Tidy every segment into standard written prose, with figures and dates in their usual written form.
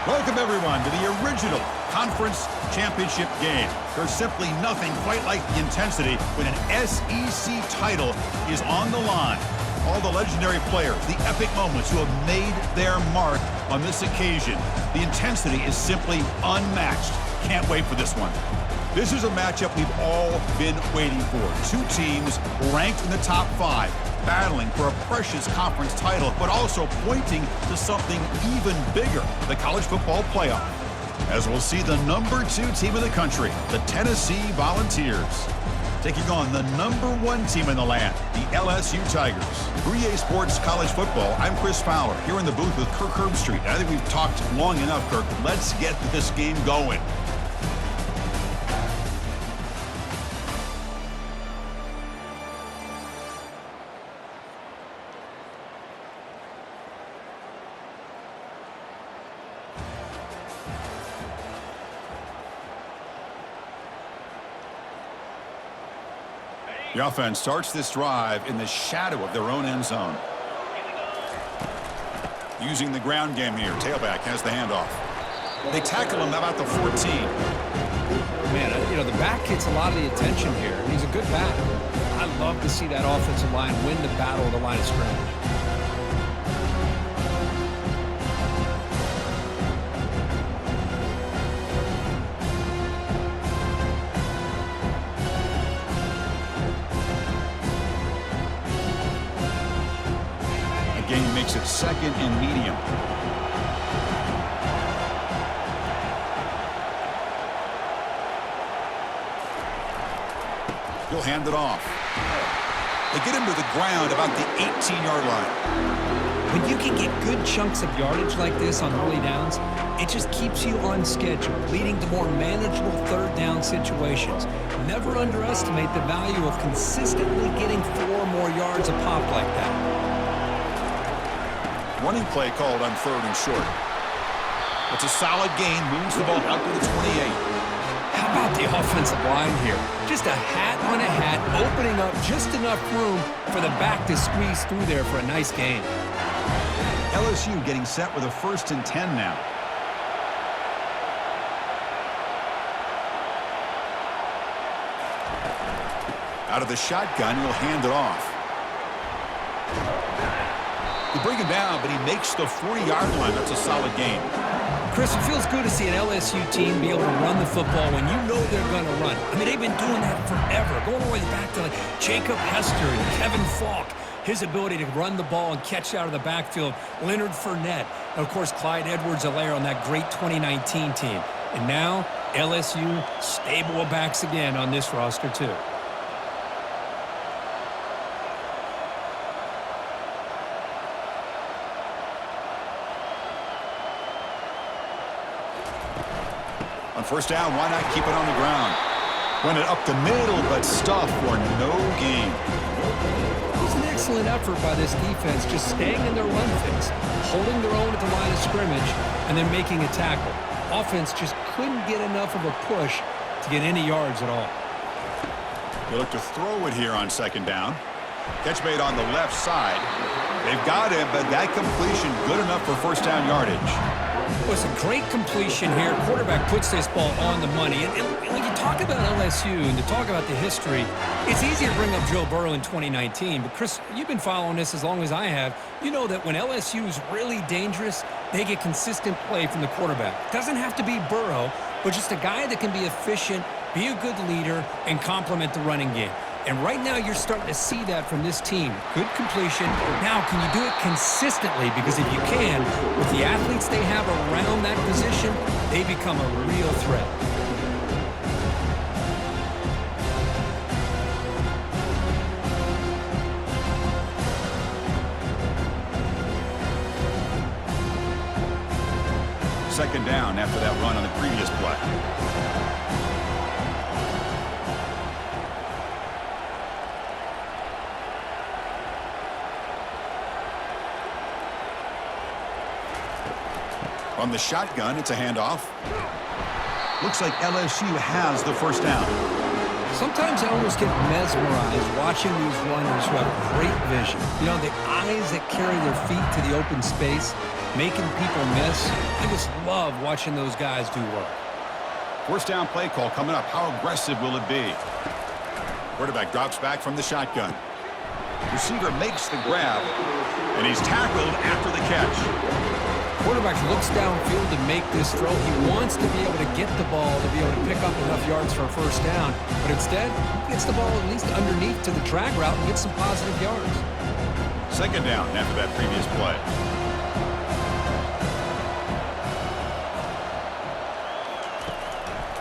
Welcome, everyone, to the original conference championship game. There's simply nothing quite like the intensity when an SEC title is on the line. All the legendary players, the epic moments who have made their mark on this occasion. The intensity is simply unmatched. Can't wait for this one. This is a matchup we've all been waiting for. Two teams ranked in the top 5, battling for a precious conference title, but also pointing to something even bigger, the college football playoff. As we'll see the number 2 team in the country, the Tennessee Volunteers, taking on the number 1 team in the land, the LSU Tigers. 3A Sports College Football, I'm Chris Fowler, here in the booth with Kirk Herbstreit. I think we've talked long enough, Kirk. Let's get this game going. The offense starts this drive in the shadow of their own end zone. Using the ground game here. Tailback has the handoff. They tackle him about the 14. Man, you know, the back gets a lot of the attention here. He's a good back. I love to see that offensive line win the battle of the line of scrimmage. Game makes it 2nd and medium. He'll hand it off. They get him to the ground about the 18-yard line. When you can get good chunks of yardage like this on early downs, it just keeps you on schedule, leading to more manageable third down situations. Never underestimate the value of consistently getting 4 more yards a pop like that. Running play called on 3rd and short. It's a solid gain, moves the ball up to the 28. How about the offensive line here? Just a hat on a hat, opening up just enough room for the back to squeeze through there for a nice gain. LSU getting set with a 1st and 10 now. Out of the shotgun, he'll hand it off. They bring him down, but he makes the 40-yard line. That's a solid gain. Chris, it feels good to see an LSU team be able to run the football when you know they're going to run. I mean, they've been doing that forever, going all the way back to like Jacob Hester and Kevin Falk. His ability to run the ball and catch out of the backfield. Leonard Fournette. And, of course, Clyde Edwards-Helaire on that great 2019 team. And now, LSU stable of backs again on this roster, too. On 1st down, why not keep it on the ground? Run it up the middle, but stuff for no gain. It was an excellent effort by this defense, just staying in their run fix, holding their own at the line of scrimmage, and then making a tackle. Offense just couldn't get enough of a push to get any yards at all. They look to throw it here on 2nd down. Catch made on the left side. They've got him, but that completion good enough for 1st down yardage. Well, it's a great completion here. Quarterback puts this ball on the money. And when you talk about LSU and to talk about the history, it's easy to bring up Joe Burrow in 2019. But, Chris, you've been following this as long as I have. You know that when LSU is really dangerous, they get consistent play from the quarterback. It doesn't have to be Burrow, but just a guy that can be efficient, be a good leader, and complement the running game. And right now you're starting to see that from this team. Good completion. Now, can you do it consistently? Because if you can, with the athletes they have around that position, they become a real threat. Second down after that run on the previous play. From the shotgun, it's a handoff. Looks like LSU has the 1st down. Sometimes I almost get mesmerized watching these runners who have great vision. You know, the eyes that carry their feet to the open space. making people miss. I just love watching those guys do work. First down play call coming up. How aggressive will it be? Quarterback drops back from the shotgun. Receiver makes the grab, and he's tackled after the catch. Quarterback looks downfield to make this throw. He wants to be able to get the ball to be able to pick up enough yards for a first down, but instead, he gets the ball at least underneath to the drag route and gets some positive yards. Second down after that previous play.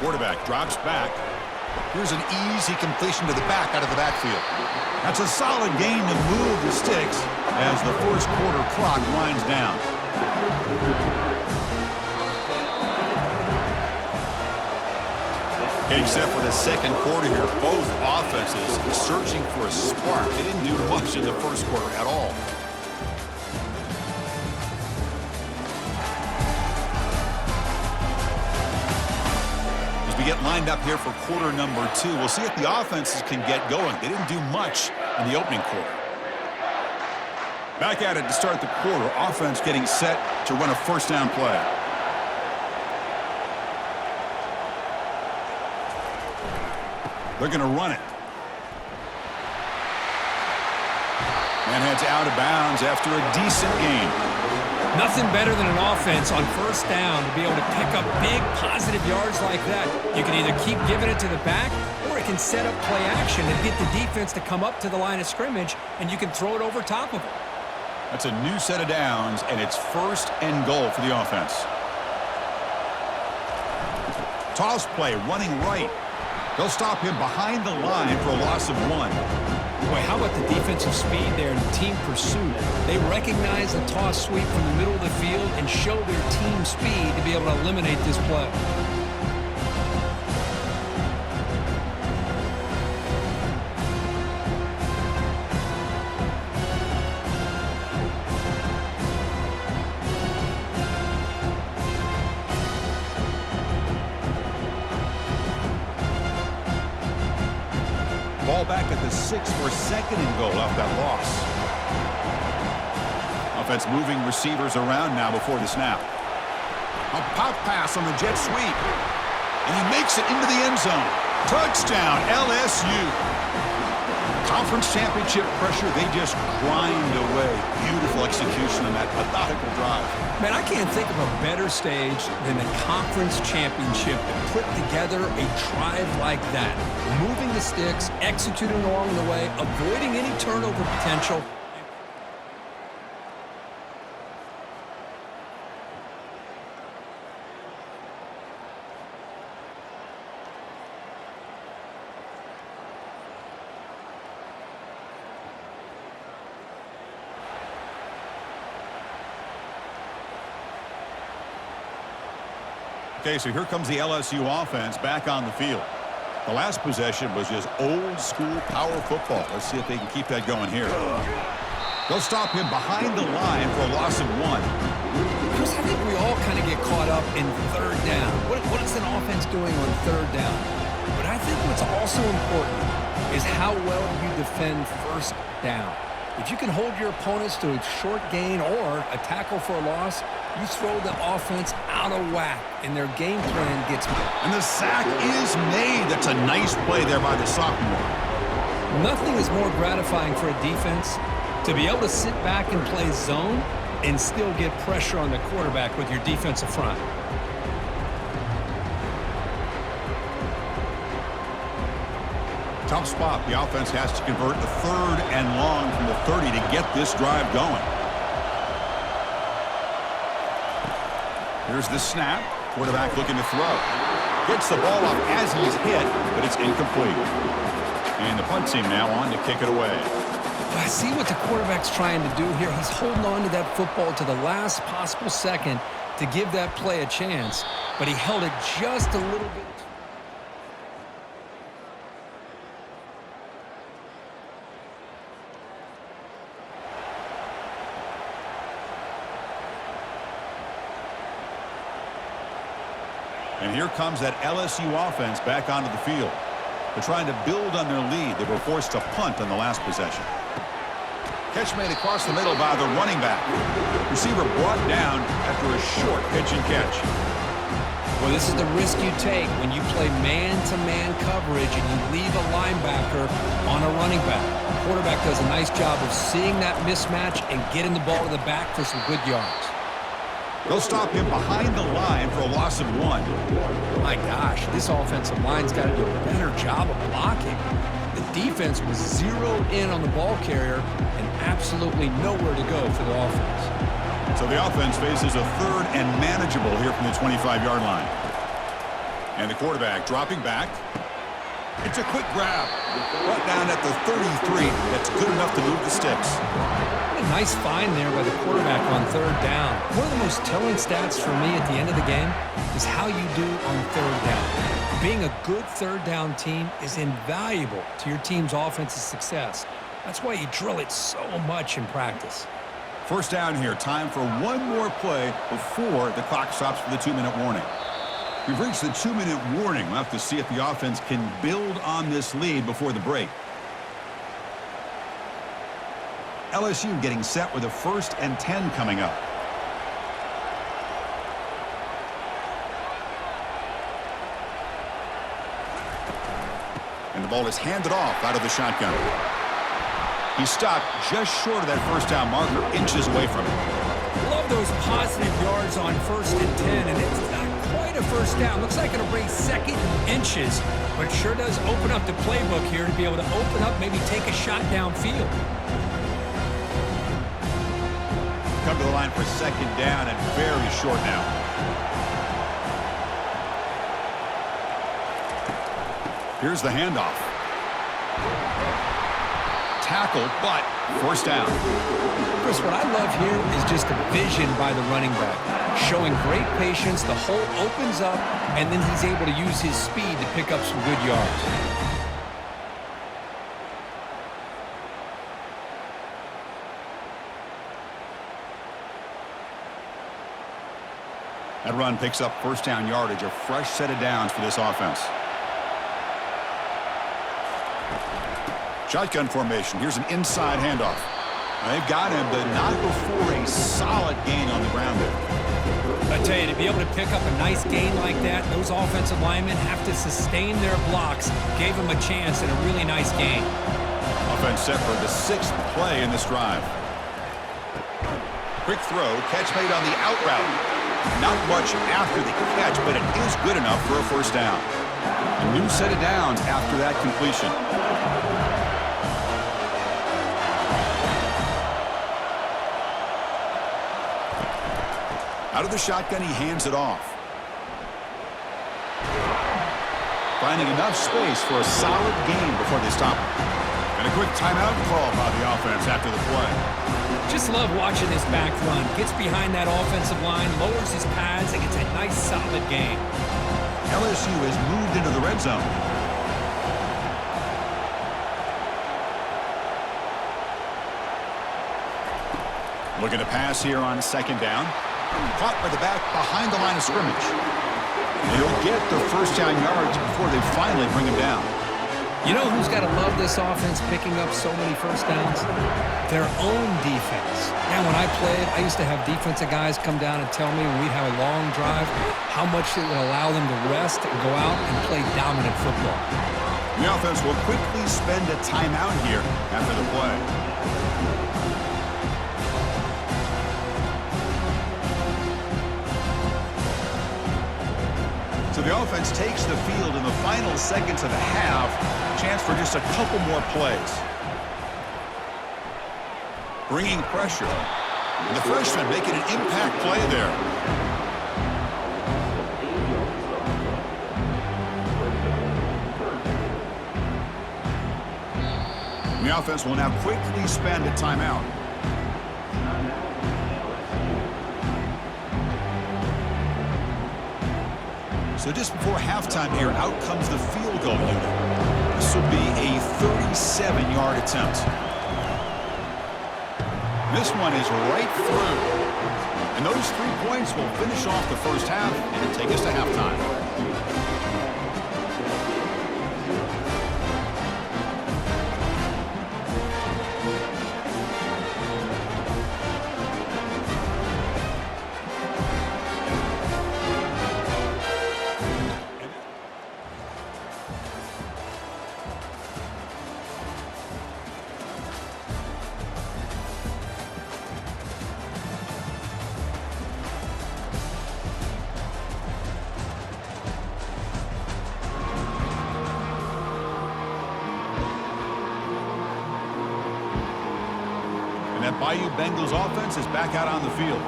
Quarterback drops back. Here's an easy completion to the back out of the backfield. That's a solid gain to move the sticks as the first quarter clock winds down. Getting set for the second quarter here. Both offenses searching for a spark. They didn't do much in the first quarter at all. As we get lined up here for quarter number 2, we'll see if the offenses can get going. They didn't do much in the opening quarter. Back at it to start the quarter. Offense getting set to run a first down play. They're going to run it. And heads out of bounds after a decent gain. Nothing better than an offense on first down to be able to pick up big positive yards like that. You can either keep giving it to the back, or it can set up play action and get the defense to come up to the line of scrimmage, and you can throw it over top of it. That's a new set of downs, and it's first and goal for the offense. Toss play, running right. They'll stop him behind the line for a loss of 1. Boy, how about the defensive speed there and team pursuit? They recognize the toss sweep from the middle of the field and show their team speed to be able to eliminate this play. Ball back at the 6 for second and goal off that loss. Offense moving receivers around now before the snap. A pop pass on the jet sweep. And he makes it into the end zone. Touchdown, LSU. Conference championship pressure, they just grind away. Beautiful execution on that methodical drive. Man, I can't think of a better stage than the conference championship to put together a drive like that. Moving the sticks, executing along the way, avoiding any turnover potential. Okay, so here comes the LSU offense back on the field. The last possession was just old school power football. Let's see if they can keep that going here. They'll stop him behind the line for a loss of 1. Chris, I think we all kind of get caught up in third down. What is an offense doing on third down? But I think what's also important is how well you defend first down. If you can hold your opponents to a short gain or a tackle for a loss, you throw the offense out of whack, and their game plan gets made. And the sack is made. That's a nice play there by the sophomore. Nothing is more gratifying for a defense to be able to sit back and play zone and still get pressure on the quarterback with your defensive front. Tough spot. The offense has to convert the 3rd and long from the 30 to get this drive going. Here's the snap. Quarterback looking to throw. Gets the ball off as he's hit, but it's incomplete. And the punt team now on to kick it away. I see what the quarterback's trying to do here. He's holding on to that football to the last possible second to give that play a chance, but he held it just a little bit. And here comes that LSU offense back onto the field. They're trying to build on their lead. They were forced to punt on the last possession. Catch made across the middle by the running back. Receiver brought down after a short pitch and catch. Well, this is the risk you take when you play man-to-man coverage and you leave a linebacker on a running back. The quarterback does a nice job of seeing that mismatch and getting the ball to the back for some good yards. They'll stop him behind the line for a loss of 1. My gosh, this offensive line's got to do a better job of blocking. The defense was zeroed in on the ball carrier and absolutely nowhere to go for the offense. So the offense faces a third and manageable here from the 25-yard line. And the quarterback dropping back. It's a quick grab. Brought down at the 33. That's good enough to move the sticks. What a nice find there by the quarterback on third down. One of the most telling stats for me at the end of the game is how you do on third down. Being a good third down team is invaluable to your team's offensive success. That's why you drill it so much in practice. First down here. Time for one more play before the clock stops for the 2-minute warning. We've reached the 2-minute warning. We'll have to see if the offense can build on this lead before the break. LSU getting set with a 1st and 10 coming up. And the ball is handed off out of the shotgun. He stopped just short of that first down marker, inches away from it. Love those positive yards on 1st and 10, and it's not quite a first down. Looks like it'll bring 2nd and inches, but it sure does open up the playbook here to be able to open up, maybe take a shot downfield. Come to the line for 2nd down and very short now. Here's the handoff. Tackle, but first down. Chris, what I love here is just the vision by the running back. Showing great patience, the hole opens up, and then he's able to use his speed to pick up some good yards. That run picks up first down yardage, a fresh set of downs for this offense. Shotgun formation. Here's an inside handoff. They've got him, but not before a solid gain on the ground there. I tell you, to be able to pick up a nice gain like that, those offensive linemen have to sustain their blocks. Gave him a chance and a really nice gain. Offense set for the 6th play in this drive. Quick throw, catch made on the out route. Not much after the catch, but it is good enough for a first down. A new set of downs after that completion. Out of the shotgun, he hands it off. Finding enough space for a solid gain before they stop him. And a quick timeout call by the offense after the play. Just love watching this back run. Gets behind that offensive line, lowers his pads, and gets a nice solid gain. LSU has moved into the red zone. Looking to pass here on 2nd down. Caught by the back behind the line of scrimmage. He'll get the first down yards before they finally bring him down. You know who's got to love this offense picking up so many first downs? Their own defense. And when I played, I used to have defensive guys come down and tell me when we'd have a long drive how much it would allow them to rest and go out and play dominant football. The offense will quickly spend a timeout here after the play. So the offense takes the field in the final seconds of the half. Chance for just a couple more plays. Bringing pressure. And the freshman making an impact play there. And the offense will now quickly spend a timeout. So just before halftime here, out comes the field goal unit. This will be a 37-yard attempt. This one is right through. And those 3 points will finish off the first half and take us to halftime. And that Bayou Bengals offense is back out on the field.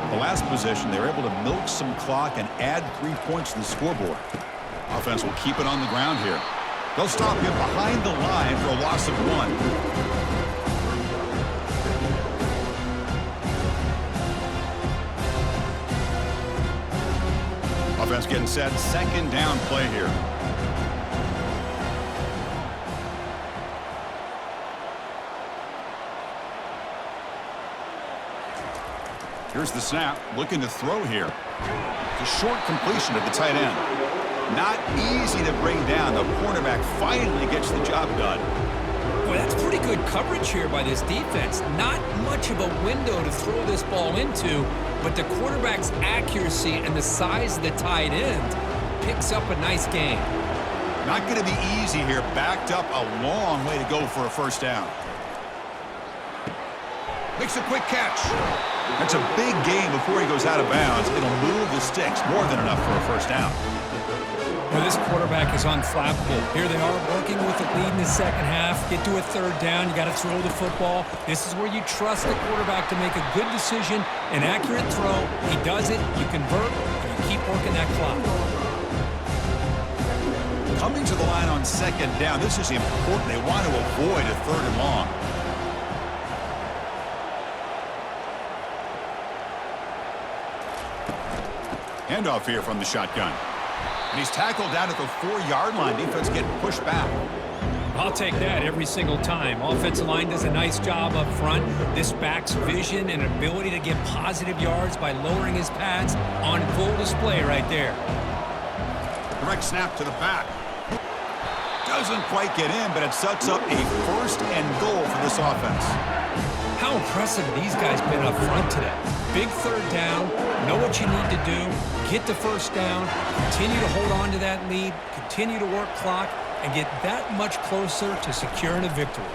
The last possession, they were able to milk some clock and add 3 points to the scoreboard. Offense will keep it on the ground here. They'll stop him behind the line for a loss of 1. Offense getting set. Second down play here. Here's the snap. Looking to throw here. It's a short completion at the tight end. Not easy to bring down. The cornerback finally gets the job done. Boy, that's pretty good coverage here by this defense. Not much of a window to throw this ball into, but the quarterback's accuracy and the size of the tight end picks up a nice gain. Not going to be easy here. Backed up a long way to go for a first down. Makes a quick catch. That's a big gain before he goes out of bounds. It'll move the sticks. More than enough for a first down. Well, this quarterback is unflappable. Here they are working with the lead in the second half. Get to a third down. You got to throw the football. This is where you trust the quarterback to make a good decision, an accurate throw. He does it. You convert, and you keep working that clock. Coming to the line on second down. This is important. They want to avoid a third and long. Handoff here from the shotgun. And he's tackled down at the 4-yard line. Defense getting pushed back. I'll take that every single time. Offensive line does a nice job up front. This back's vision and ability to get positive yards by lowering his pads on full display right there. Direct snap to the back. Doesn't quite get in, but it sets up a first and goal for this offense. How impressive have these guys been up front today? Big third down, know what you need to do, get the first down, continue to hold on to that lead, continue to work clock, and get that much closer to securing a victory.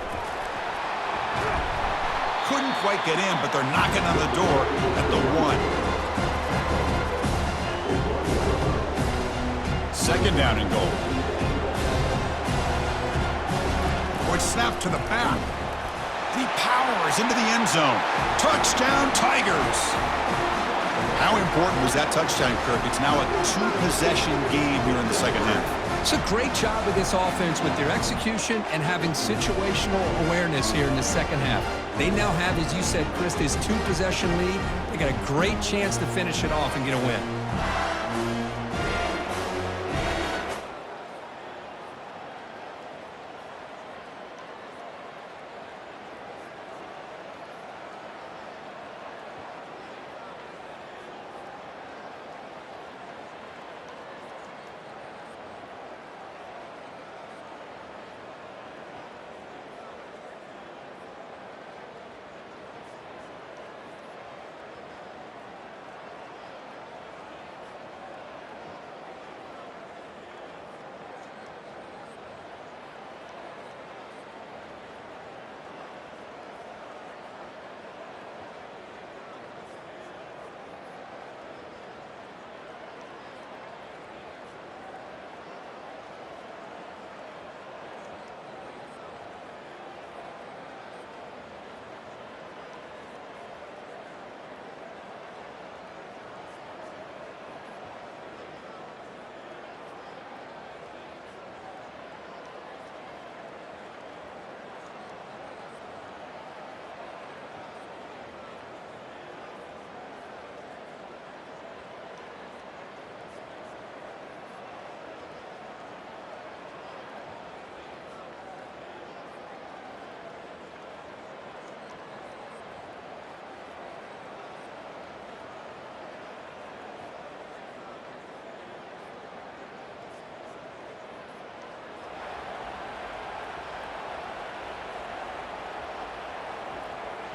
Couldn't quite get in, but they're knocking on the door at the 1. Second down and goal. Forward snap to the back. He powers into the end zone. Touchdown, Tigers. How important was that touchdown, Kirk? It's now a 2-possession game here in the second half. It's a great job of this offense with their execution and having situational awareness here in the second half. They now have, as you said, Chris, this 2-possession lead. They got a great chance to finish it off and get a win.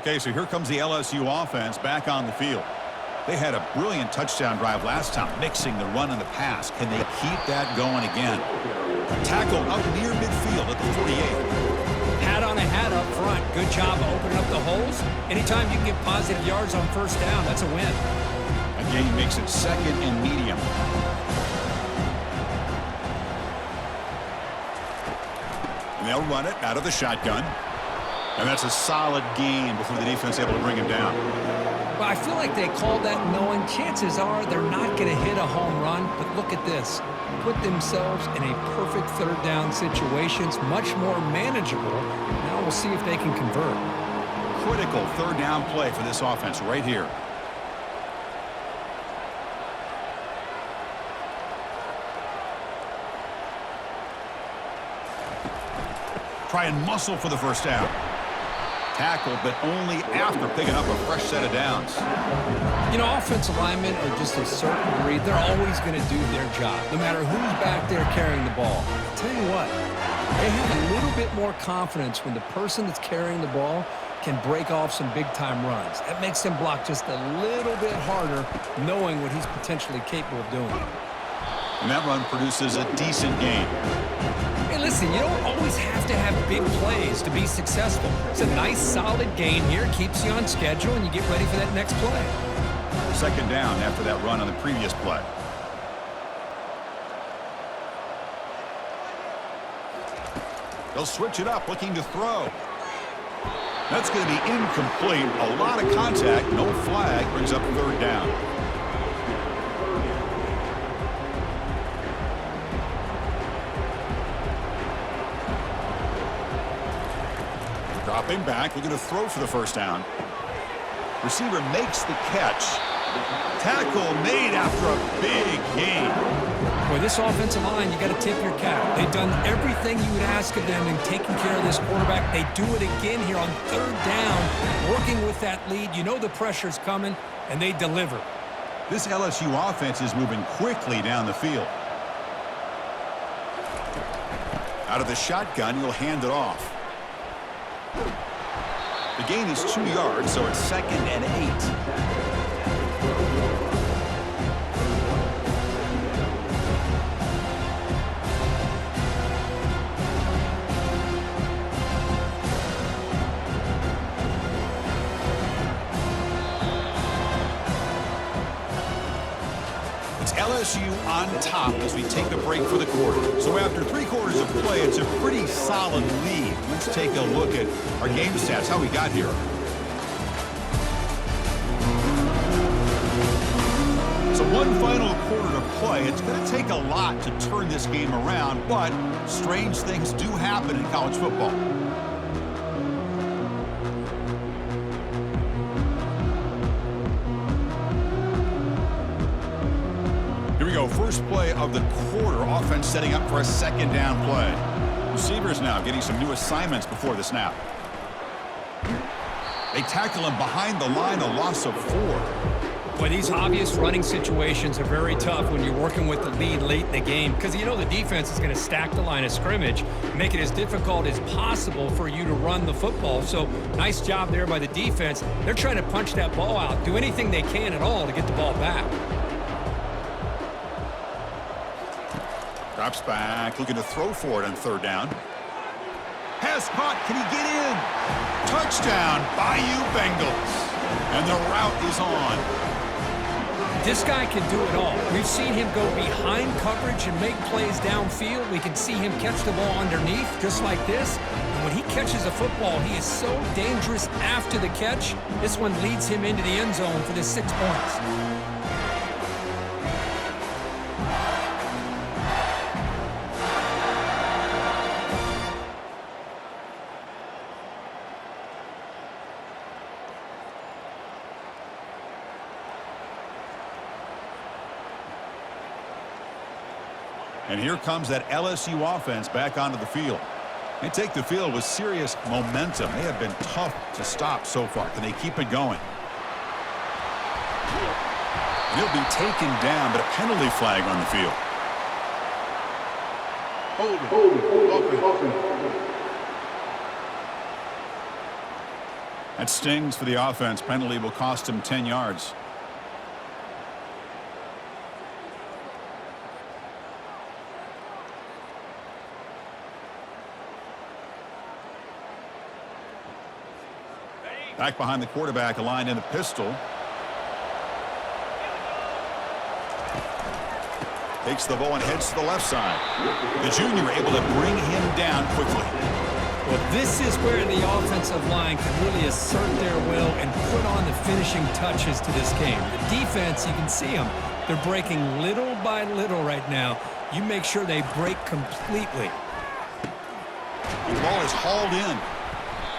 Okay, so here comes the LSU offense back on the field. They had a brilliant touchdown drive last time, mixing the run and the pass. Can they keep that going again? Tackle up near midfield at the 48. Hat on a hat up front. Good job of opening up the holes. Anytime you can get positive yards on first down, that's a win. Again, he makes it second and medium. And they'll run it out of the shotgun. And that's a solid gain before the defense able to bring him down. Well, I feel like they called that knowing chances are they're not going to hit a home run. But look at this. Put themselves in a perfect third down situations, much more manageable. Now we'll see if they can convert. Critical third down play for this offense right here. Try and muscle for the first down. Tackle, but only after picking up a fresh set of downs. You know, offensive linemen are just a certain breed. They're always going to do their job, no matter who's back there carrying the ball. I'll tell you what, they have a little bit more confidence when the person that's carrying the ball can break off some big-time runs. That makes them block just a little bit harder, knowing what he's potentially capable of doing. And that run produces a decent gain. Hey, listen, you don't always have to have big plays to be successful. It's a nice, solid gain here. Keeps you on schedule, and you get ready for that next play. Second down after that run on the previous play. They'll switch it up, looking to throw. That's going to be incomplete. A lot of contact, no flag, brings up third down. Dropping back, looking to throw for the first down. Receiver makes the catch. Tackle made after a big gain. Boy, this offensive line, you got to tip your cap. They've done everything you would ask of them in taking care of this quarterback. They do it again here on third down, working with that lead. You know the pressure's coming, and they deliver. This LSU offense is moving quickly down the field. Out of the shotgun, he'll hand it off. The gain is 2 yards, so it's 2nd and 8. It's LSU on top as we take a break for the quarter. So after 3 quarters of play, it's a pretty solid lead. Let's take a look at our game stats, how we got here. So one final quarter to play. It's going to take a lot to turn this game around, but strange things do happen in college football. Here we go, first play of the quarter. Offense setting up for a second down play. Receivers now getting some new assignments before the snap. They tackle him behind the line, a loss of 4. Boy, these obvious running situations are very tough when you're working with the lead late in the game because you know the defense is going to stack the line of scrimmage, make it as difficult as possible for you to run the football. So nice job there by the defense. They're trying to punch that ball out, do anything they can at all to get the ball back. Drops back, looking to throw for it on third down. Pass caught, can he get in? Touchdown, Bayou Bengals. And the route is on. This guy can do it all. We've seen him go behind coverage and make plays downfield. We can see him catch the ball underneath, just like this. And when he catches a football, he is so dangerous after the catch. This one leads him into the end zone for the 6 points. And here comes that LSU offense back onto the field. They take the field with serious momentum. They have been tough to stop so far. Can they keep it going? He'll be taken down, but a penalty flag on the field. Hold it. That stings for the offense. Penalty will cost him 10 yards. Back behind the quarterback, aligned in the pistol. Takes the ball and heads to the left side. The junior able to bring him down quickly. Well, this is where the offensive line can really assert their will and put on the finishing touches to this game. The defense, you can see them. They're breaking little by little right now. You make sure they break completely. The ball is hauled in.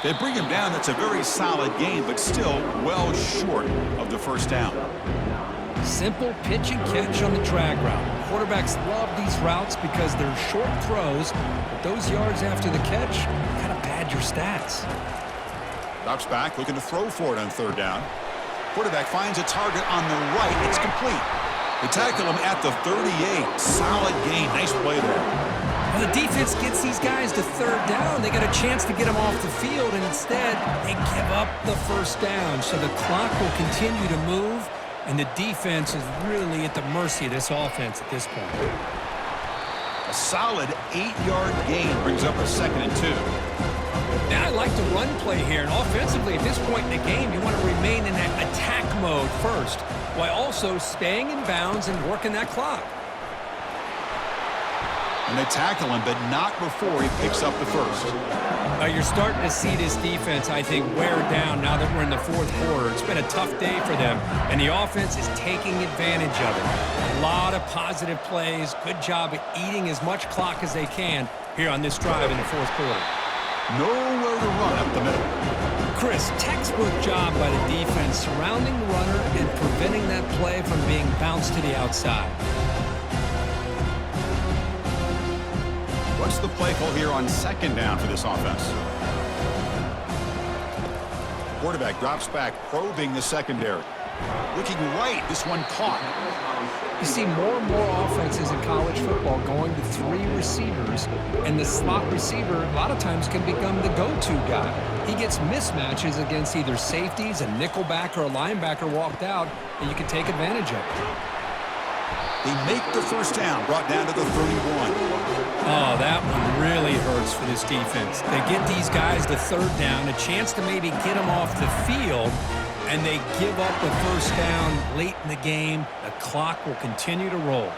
They bring him down. That's a very solid game, but still well short of the first down. Simple pitch and catch on the drag route. Quarterbacks love these routes because they're short throws, but those yards after the catch kind of pad your stats. Drops back, looking to throw for it on third down. Quarterback finds a target on the right. It's complete. They tackle him at the 38. Solid game. Nice play there. Well, the defense gets these guys to third down. They got a chance to get them off the field, and instead they give up the first down. So the clock will continue to move, and the defense is really at the mercy of this offense at this point. A solid 8-yard gain brings up a 2nd and 2. Now I like the run play here, and offensively at this point in the game, you want to remain in that attack mode first, while also staying in bounds and working that clock. And they tackle him, but not before he picks up the first. You're starting to see this defense, I think, wear down now that we're in the fourth quarter. It's been a tough day for them, and the offense is taking advantage of it. A lot of positive plays. Good job at eating as much clock as they can here on this drive in the fourth quarter. Nowhere to run up the middle. Chris, textbook job by the defense surrounding the runner and preventing that play from being bounced to the outside. What's the play call here on 2nd down for this offense? Quarterback drops back, probing the secondary. Looking right, this one caught. You see more and more offenses in college football going to 3 receivers, and the slot receiver a lot of times can become the go-to guy. He gets mismatches against either safeties, a nickelback, or a linebacker walked out, and you can take advantage of it. They make the first down, brought down to the 31. Oh, that one really hurts for this defense. They get these guys to third down, a chance to maybe get them off the field, and they give up the first down late in the game. The clock will continue to roll.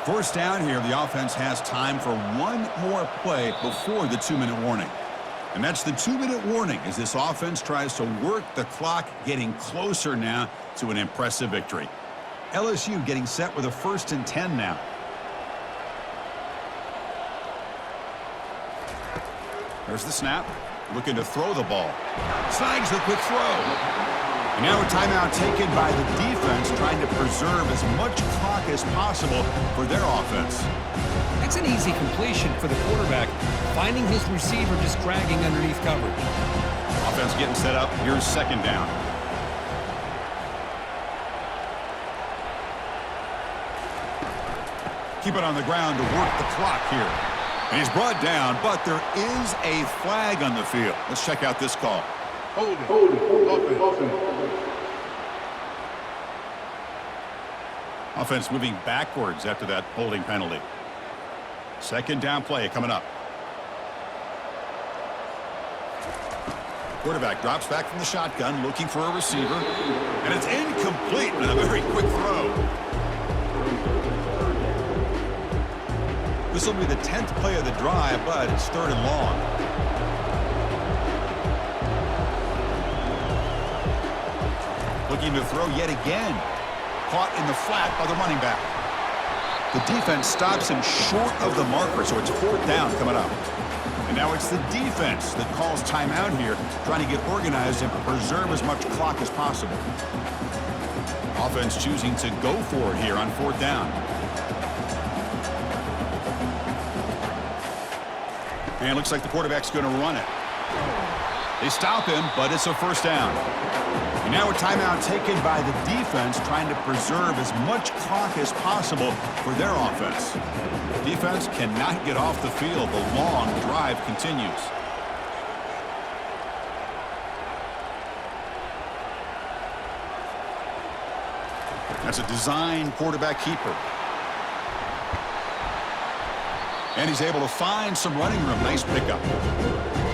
First down here, the offense has time for one more play before the 2-minute warning. And that's the 2-minute warning as this offense tries to work the clock, getting closer now to an impressive victory. LSU getting set with a 1st and 10 now. There's the snap. Looking to throw the ball. Snags the quick throw. And now a timeout taken by the defense, trying to preserve as much clock as possible for their offense. That's an easy completion for the quarterback, finding his receiver just dragging underneath coverage. Offense getting set up. Here's 2nd down. Keep it on the ground to work the clock here. And he's brought down, but there is a flag on the field. Let's check out this call. Hold it. Offense moving backwards after that holding penalty. 2nd down play coming up. Quarterback drops back from the shotgun, looking for a receiver. And it's incomplete with a very quick throw. This will be the 10th play of the drive, but it's 3rd and long. Looking to throw yet again. Caught in the flat by the running back. The defense stops him short of the marker, so it's 4th down coming up. And now it's the defense that calls timeout here, trying to get organized and preserve as much clock as possible. Offense choosing to go for it here on 4th down. And it looks like the quarterback's going to run it. They stop him, but it's a 1st down. And now a timeout taken by the defense, trying to preserve as much clock as possible for their offense. Defense cannot get off the field. The long drive continues. That's a design quarterback keeper. And he's able to find some running room. Nice pickup.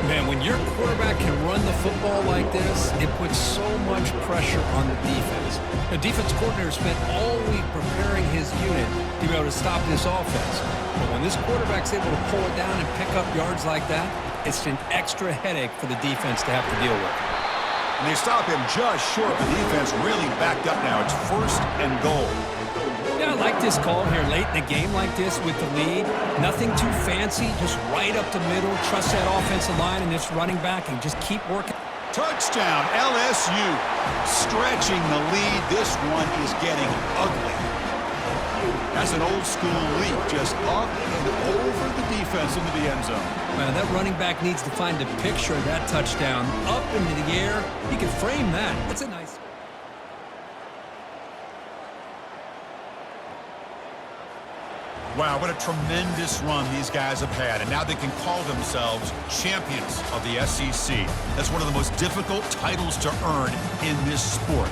Man, when your quarterback can run the football like this, it puts so much pressure on the defense. The defense coordinator spent all week preparing his unit to be able to stop this offense. But when this quarterback's able to pull it down and pick up yards like that, It's an extra headache for the defense to have to deal with. And they stop him just short. The defense really backed up now. It's 1st and goal. Yeah, I like this call here late in a game like this with the lead. Nothing too fancy, just right up the middle. Trust that offensive line and this running back and just keep working. Touchdown, LSU. Stretching the lead. This one is getting ugly. That's an old-school leap, just up and over the defense into the end zone. Man, that running back needs to find a picture of that touchdown. Up into the air. He can frame that. That's a nice... Wow, what a tremendous run these guys have had, and now they can call themselves champions of the SEC. That's one of the most difficult titles to earn in this sport.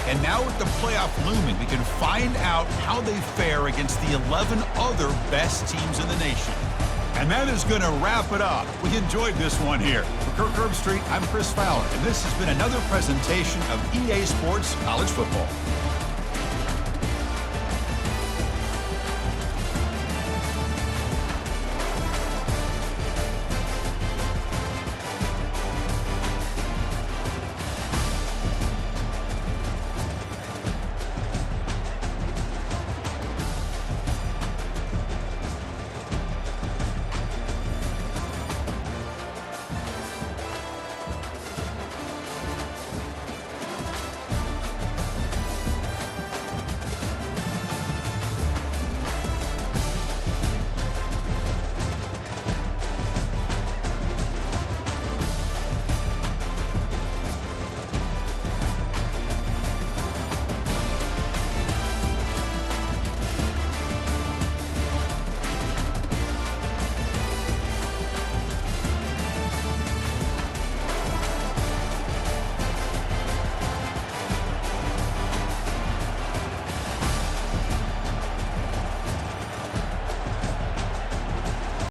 And now with the playoff looming, we can find out how they fare against the 11 other best teams in the nation. And that is going to wrap it up. We enjoyed this one here. For Kirk Herbstreit, I'm Chris Fowler, and this has been another presentation of EA Sports College Football.